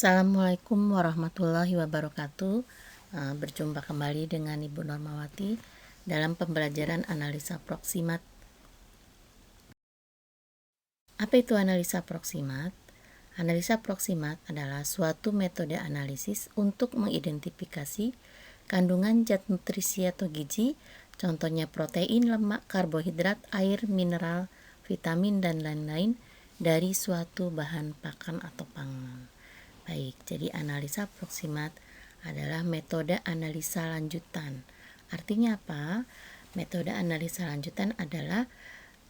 Assalamualaikum warahmatullahi wabarakatuh. Berjumpa kembali dengan Ibu Normawati dalam pembelajaran analisa proksimat. Apa itu analisa proksimat? Analisa proksimat adalah suatu metode analisis untuk mengidentifikasi kandungan zat nutrisi atau gizi, contohnya protein, lemak, karbohidrat, air, mineral, vitamin, dan lain-lain dari suatu bahan pakan atau pangan. Baik, jadi analisa proksimat adalah metode analisa lanjutan. Artinya apa? Metode analisa lanjutan adalah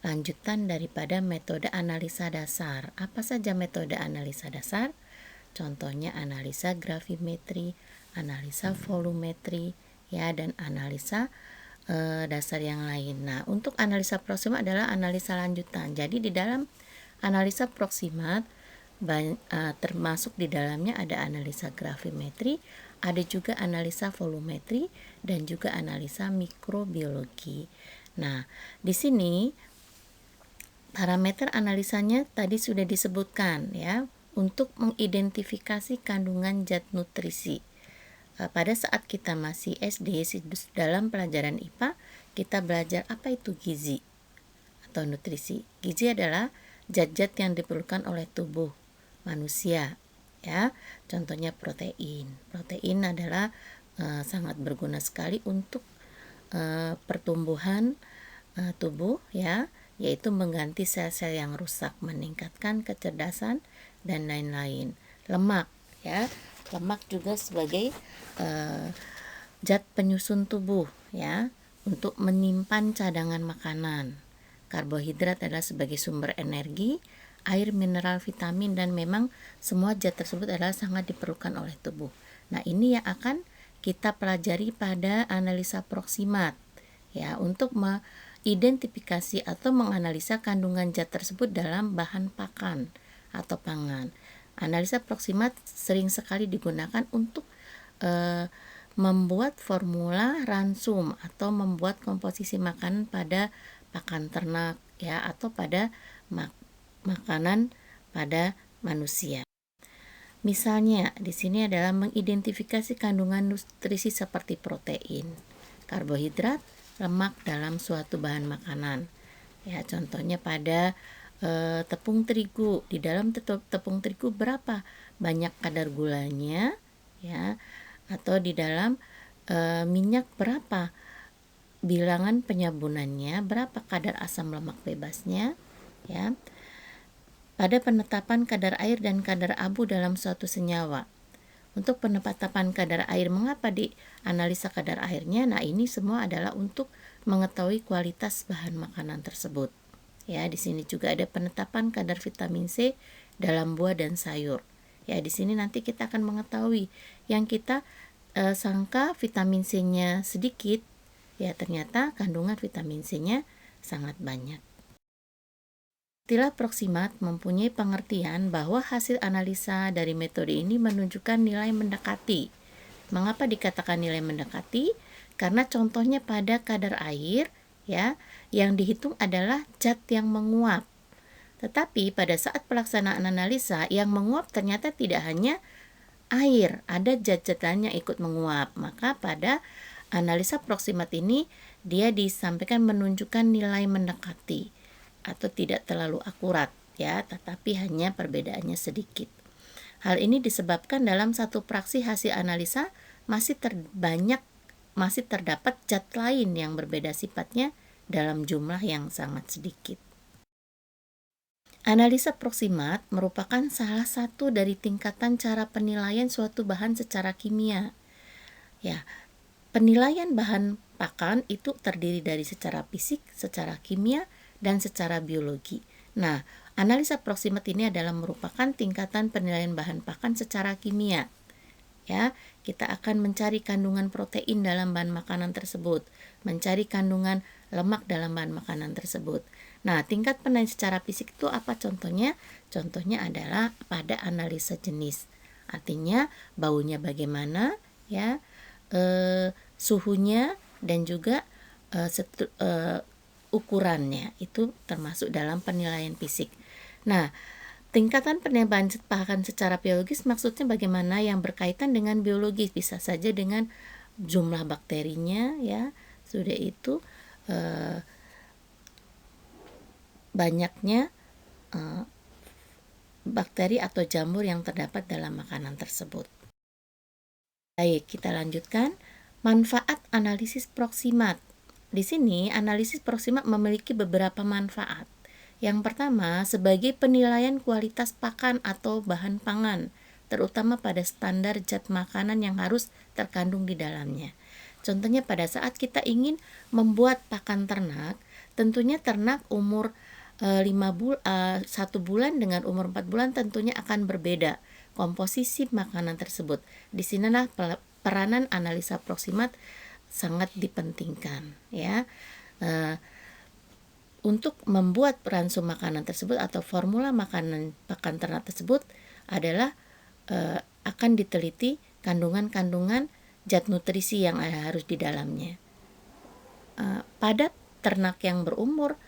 lanjutan daripada metode analisa dasar. Apa saja metode analisa dasar? Contohnya analisa gravimetri, analisa volumetri, ya, dan analisa dasar yang lain. Nah, untuk analisa proksimat adalah analisa lanjutan. Jadi di dalam analisa proksimat termasuk di dalamnya ada analisa gravimetri, ada juga analisa volumetri, dan juga analisa mikrobiologi. Nah, di sini parameter analisanya tadi sudah disebutkan, ya, untuk mengidentifikasi kandungan zat nutrisi. Pada saat kita masih SD, dalam pelajaran IPA, kita belajar apa itu gizi atau nutrisi. Gizi adalah zat-zat yang diperlukan oleh tubuh manusia, ya. Contohnya protein. Protein adalah sangat berguna sekali untuk pertumbuhan tubuh, ya, yaitu mengganti sel-sel yang rusak, meningkatkan kecerdasan, dan lain-lain. Lemak, ya. Lemak juga sebagai zat penyusun tubuh, ya, untuk menyimpan cadangan makanan. Karbohidrat adalah sebagai sumber energi, air, mineral, vitamin, dan memang semua zat tersebut adalah sangat diperlukan oleh tubuh. Nah, ini yang akan kita pelajari pada analisa proksimat, ya, untuk mengidentifikasi atau menganalisa kandungan zat tersebut dalam bahan pakan atau pangan. Analisa proksimat sering sekali digunakan untuk membuat formula ransum atau membuat komposisi makanan pada pakan ternak, ya, atau pada makanan pada manusia. Misalnya di sini adalah mengidentifikasi kandungan nutrisi seperti protein, karbohidrat, lemak dalam suatu bahan makanan. Ya, contohnya pada tepung terigu. Di dalam tepung terigu berapa banyak kadar gulanya, ya, atau di dalam minyak berapa bilangan penyabunannya, berapa kadar asam lemak bebasnya, ya. Pada penetapan kadar air dan kadar abu dalam suatu senyawa. Untuk penetapan kadar air, mengapa dianalisa kadar airnya? Nah, ini semua adalah untuk mengetahui kualitas bahan makanan tersebut. Ya, di sini juga ada penetapan kadar vitamin C dalam buah dan sayur. Ya, di sini nanti kita akan mengetahui yang kita sangka vitamin C-nya sedikit, ya, ternyata kandungan vitamin C-nya sangat banyak. Istilah proksimat mempunyai pengertian bahwa hasil analisa dari metode ini menunjukkan nilai mendekati. Mengapa dikatakan nilai mendekati? Karena contohnya pada kadar air, ya, yang dihitung adalah zat yang menguap. Tetapi pada saat pelaksanaan analisa, yang menguap ternyata tidak hanya air, ada zat-zat lain yang ikut menguap. Maka pada analisa proksimat ini dia disampaikan menunjukkan nilai mendekati atau tidak terlalu akurat, ya, tetapi hanya perbedaannya sedikit. Hal ini disebabkan dalam satu fraksi hasil analisa masih terdapat zat lain yang berbeda sifatnya dalam jumlah yang sangat sedikit. Analisa proksimat merupakan salah satu dari tingkatan cara penilaian suatu bahan secara kimia. Ya, penilaian bahan pakan itu terdiri dari secara fisik, secara kimia, dan secara biologi. Nah, analisa proksimat ini adalah merupakan tingkatan penilaian bahan pakan secara kimia. Ya, kita akan mencari kandungan protein dalam bahan makanan tersebut, mencari kandungan lemak dalam bahan makanan tersebut. Nah, tingkat penilaian secara fisik itu apa contohnya? Contohnya adalah pada analisa jenis. Artinya baunya bagaimana, ya, suhunya, dan juga ukurannya itu termasuk dalam penilaian fisik. Nah, Tingkatan penambahan pakan secara biologis maksudnya bagaimana yang berkaitan dengan biologis, bisa saja dengan jumlah bakterinya ya, sudah itu banyaknya bakteri atau jamur yang terdapat dalam makanan tersebut. Baik, kita lanjutkan. Manfaat analisis proksimat. Di sini analisis proksimat memiliki beberapa manfaat. Yang pertama, sebagai penilaian kualitas pakan atau bahan pangan, terutama pada standar zat makanan yang harus terkandung di dalamnya. Contohnya pada saat kita ingin membuat pakan ternak, tentunya ternak umur 1 bulan dengan umur 4 bulan tentunya akan berbeda komposisi makanan tersebut. Di sinilah peranan analisa proksimat sangat dipentingkan ya. Untuk membuat ransum makanan tersebut atau formula makanan pakan ternak tersebut adalah akan diteliti kandungan-kandungan zat nutrisi yang harus di dalamnya. Pada ternak yang berumur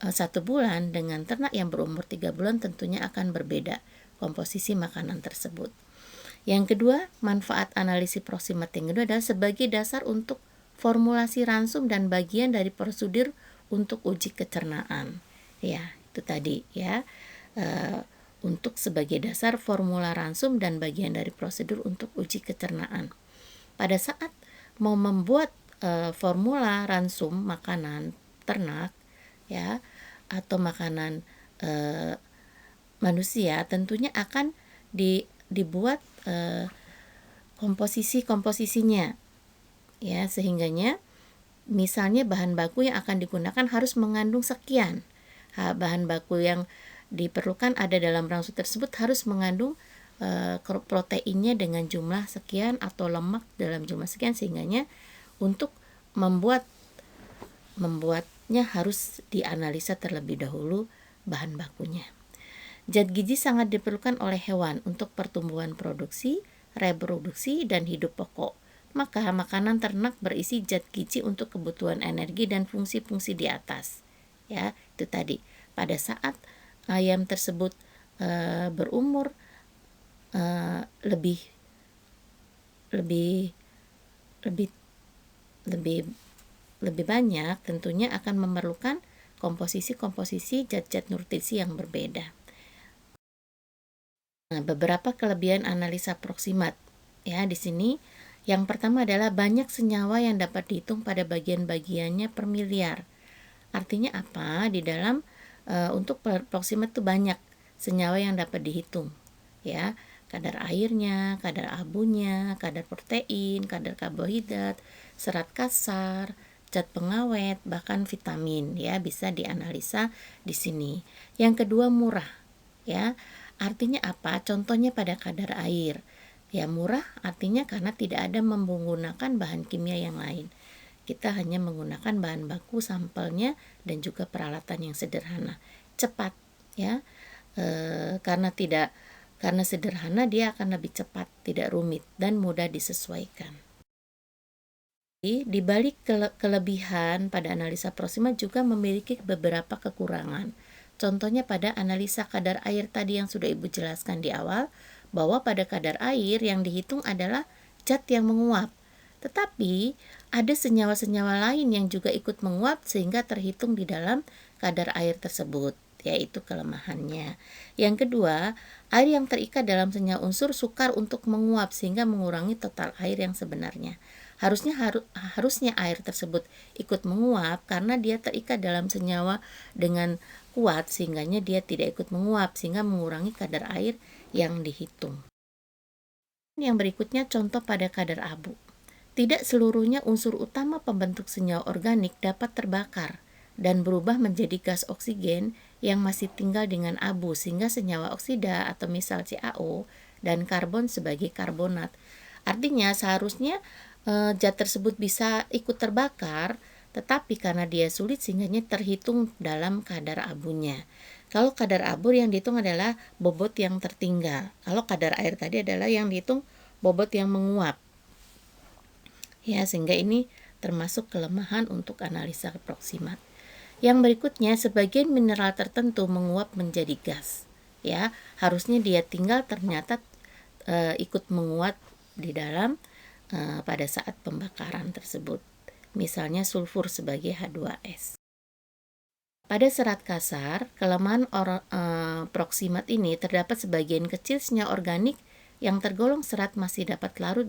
1 bulan dengan ternak yang berumur 3 bulan tentunya akan berbeda komposisi makanan tersebut. Yang kedua, manfaat analisis proksimat yang kedua adalah sebagai dasar untuk formulasi ransum dan bagian dari prosedur untuk uji kecernaan. Ya, itu tadi ya. Untuk sebagai dasar formula ransum dan bagian dari prosedur untuk uji kecernaan. Pada saat mau membuat formula ransum makanan ternak ya atau makanan manusia, tentunya akan dibuat komposisinya ya, sehingganya misalnya bahan baku yang akan digunakan harus mengandung sekian. Bahan baku yang diperlukan ada dalam ransum tersebut harus mengandung proteinnya dengan jumlah sekian atau lemak dalam jumlah sekian, sehingganya untuk membuatnya harus dianalisa terlebih dahulu bahan bakunya. Zat gizi sangat diperlukan oleh hewan untuk pertumbuhan produksi, reproduksi, dan hidup pokok. Maka makanan ternak berisi zat gizi untuk kebutuhan energi dan fungsi-fungsi di atas. Ya, itu tadi. Pada saat ayam tersebut berumur lebih banyak, tentunya akan memerlukan komposisi zat-zat nutrisi yang berbeda. Nah, beberapa kelebihan analisa proksimat ya di sini. Yang pertama adalah banyak senyawa yang dapat dihitung pada bagian-bagiannya per miliar. Artinya apa? Di dalam untuk proksimat itu banyak senyawa yang dapat dihitung ya. Kadar airnya, kadar abunya, kadar protein, kadar karbohidrat, serat kasar, zat pengawet, bahkan vitamin ya bisa dianalisa di sini. Yang kedua murah ya. Artinya apa? Contohnya pada kadar air. Ya murah artinya karena tidak ada menggunakan bahan kimia yang lain. Kita hanya menggunakan bahan baku sampelnya dan juga peralatan yang sederhana. Cepat ya. Karena sederhana dia akan lebih cepat, tidak rumit dan mudah disesuaikan. Di balik kelebihan pada analisa proksimat juga memiliki beberapa kekurangan. Contohnya pada analisa kadar air tadi yang sudah Ibu jelaskan di awal, bahwa pada kadar air yang dihitung adalah zat yang menguap. Tetapi ada senyawa-senyawa lain yang juga ikut menguap sehingga terhitung di dalam kadar air tersebut, yaitu kelemahannya. Yang kedua, air yang terikat dalam senyawa unsur sukar untuk menguap sehingga mengurangi total air yang sebenarnya. Harusnya air tersebut ikut menguap karena dia terikat dalam senyawa dengan kuat sehingganya dia tidak ikut menguap sehingga mengurangi kadar air yang dihitung. Yang berikutnya contoh pada kadar abu. Tidak seluruhnya unsur utama pembentuk senyawa organik dapat terbakar dan berubah menjadi gas oksigen yang masih tinggal dengan abu sehingga senyawa oksida atau misal CaO dan karbon sebagai karbonat. Artinya seharusnya zat tersebut bisa ikut terbakar, tetapi karena dia sulit sehingga terhitung dalam kadar abunya. Kalau kadar abu yang dihitung adalah bobot yang tertinggal. Kalau kadar air tadi adalah yang dihitung bobot yang menguap. Ya, sehingga ini termasuk kelemahan untuk analisa proksimat. Yang berikutnya, sebagian mineral tertentu menguap menjadi gas. ya, harusnya dia tinggal ternyata ikut menguap di dalam pada saat pembakaran tersebut. Misalnya sulfur sebagai H2S. Pada serat kasar, kelemahan proksimat ini terdapat sebagian kecil senyawa organik yang tergolong serat masih dapat larut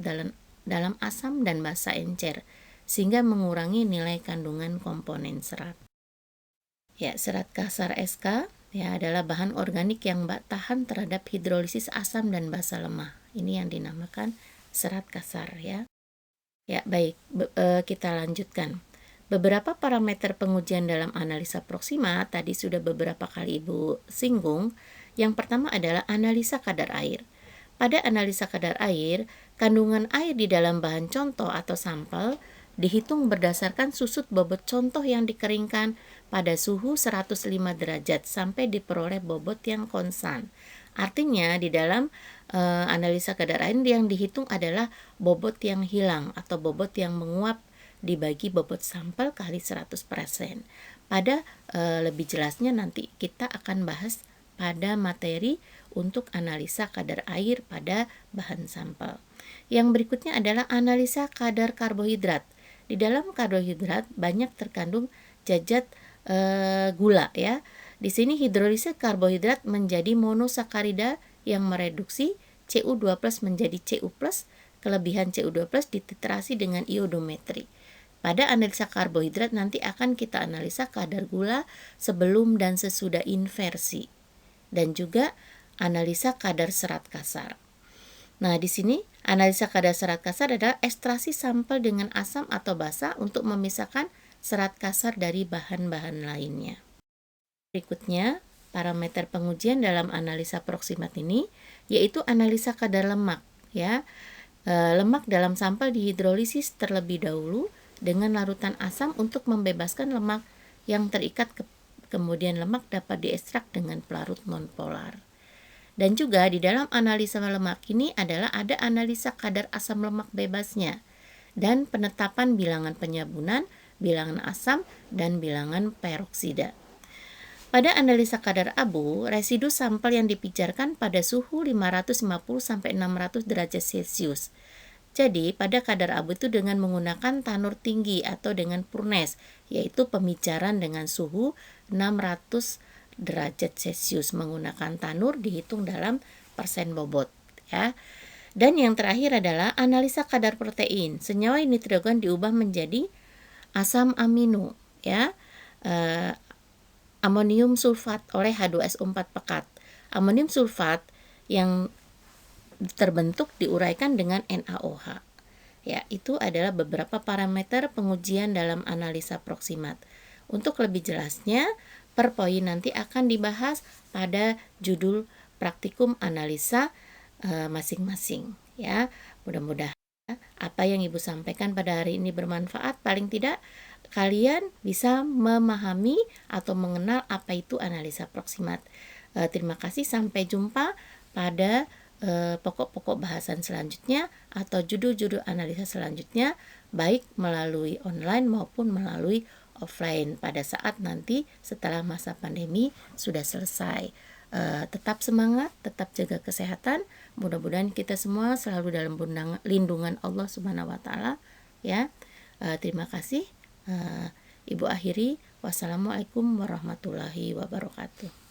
dalam asam dan basa encer, sehingga mengurangi nilai kandungan komponen serat. Ya, serat kasar SK ya adalah bahan organik yang tahan terhadap hidrolisis asam dan basa lemah. Ini yang dinamakan serat kasar ya. Ya, baik, kita lanjutkan. Beberapa parameter pengujian dalam analisa proksimat tadi sudah beberapa kali Ibu singgung. Yang pertama adalah analisa kadar air. Pada analisa kadar air, kandungan air di dalam bahan contoh atau sampel dihitung berdasarkan susut bobot contoh yang dikeringkan pada suhu 105 derajat sampai diperoleh bobot yang konstan. Artinya di dalam analisa kadar air yang dihitung adalah bobot yang hilang atau bobot yang menguap dibagi bobot sampel kali 100%. Pada lebih jelasnya nanti kita akan bahas pada materi untuk analisa kadar air pada bahan sampel. Yang berikutnya adalah analisa kadar karbohidrat. Di dalam karbohidrat banyak terkandung zat gula ya. Di sini hidrolisis karbohidrat menjadi monosakarida yang mereduksi Cu2+ menjadi Cu+, kelebihan Cu2+ dititrasi dengan iodometri. Pada analisa karbohidrat nanti akan kita analisa kadar gula sebelum dan sesudah inversi. Dan juga analisa kadar serat kasar. Nah, di sini analisa kadar serat kasar adalah ekstraksi sampel dengan asam atau basa untuk memisahkan serat kasar dari bahan-bahan lainnya. Berikutnya, parameter pengujian dalam analisa proksimat ini yaitu analisa kadar lemak ya. Lemak dalam sampel dihidrolisis terlebih dahulu dengan larutan asam untuk membebaskan lemak yang terikat, kemudian lemak dapat diekstrak dengan pelarut nonpolar. Dan juga di dalam analisa lemak ini adalah ada analisa kadar asam lemak bebasnya dan penetapan bilangan penyabunan, bilangan asam, dan bilangan peroksida. Pada analisa kadar abu, residu sampel yang dipijarkan pada suhu 550-600 derajat Celcius. Jadi, pada kadar abu itu dengan menggunakan tanur tinggi atau dengan furnace, yaitu pemijaran dengan suhu 600 derajat Celcius. Menggunakan tanur dihitung dalam persen bobot ya. Dan yang terakhir adalah analisa kadar protein. Senyawa nitrogen diubah menjadi asam amino ya. Amonium sulfat oleh H2SO4 pekat. Amonium sulfat yang terbentuk diuraikan dengan NaOH. Ya, itu adalah beberapa parameter pengujian dalam analisa proksimat. Untuk lebih jelasnya, per poin nanti akan dibahas pada judul praktikum analisa masing-masing. Ya, mudah-mudahan apa yang Ibu sampaikan pada hari ini bermanfaat. Paling tidak kalian bisa memahami atau mengenal apa itu analisa proksimat. Terima kasih, sampai jumpa pada pokok-pokok bahasan selanjutnya atau judul-judul analisa selanjutnya, baik melalui online maupun melalui offline pada saat nanti setelah masa pandemi sudah selesai. Tetap semangat, tetap jaga kesehatan. Mudah-mudahan kita semua selalu dalam lindungan Allah Subhanahu wa taala ya. Terima kasih. Ibu akhiri, wassalamualaikum warahmatullahi wabarakatuh.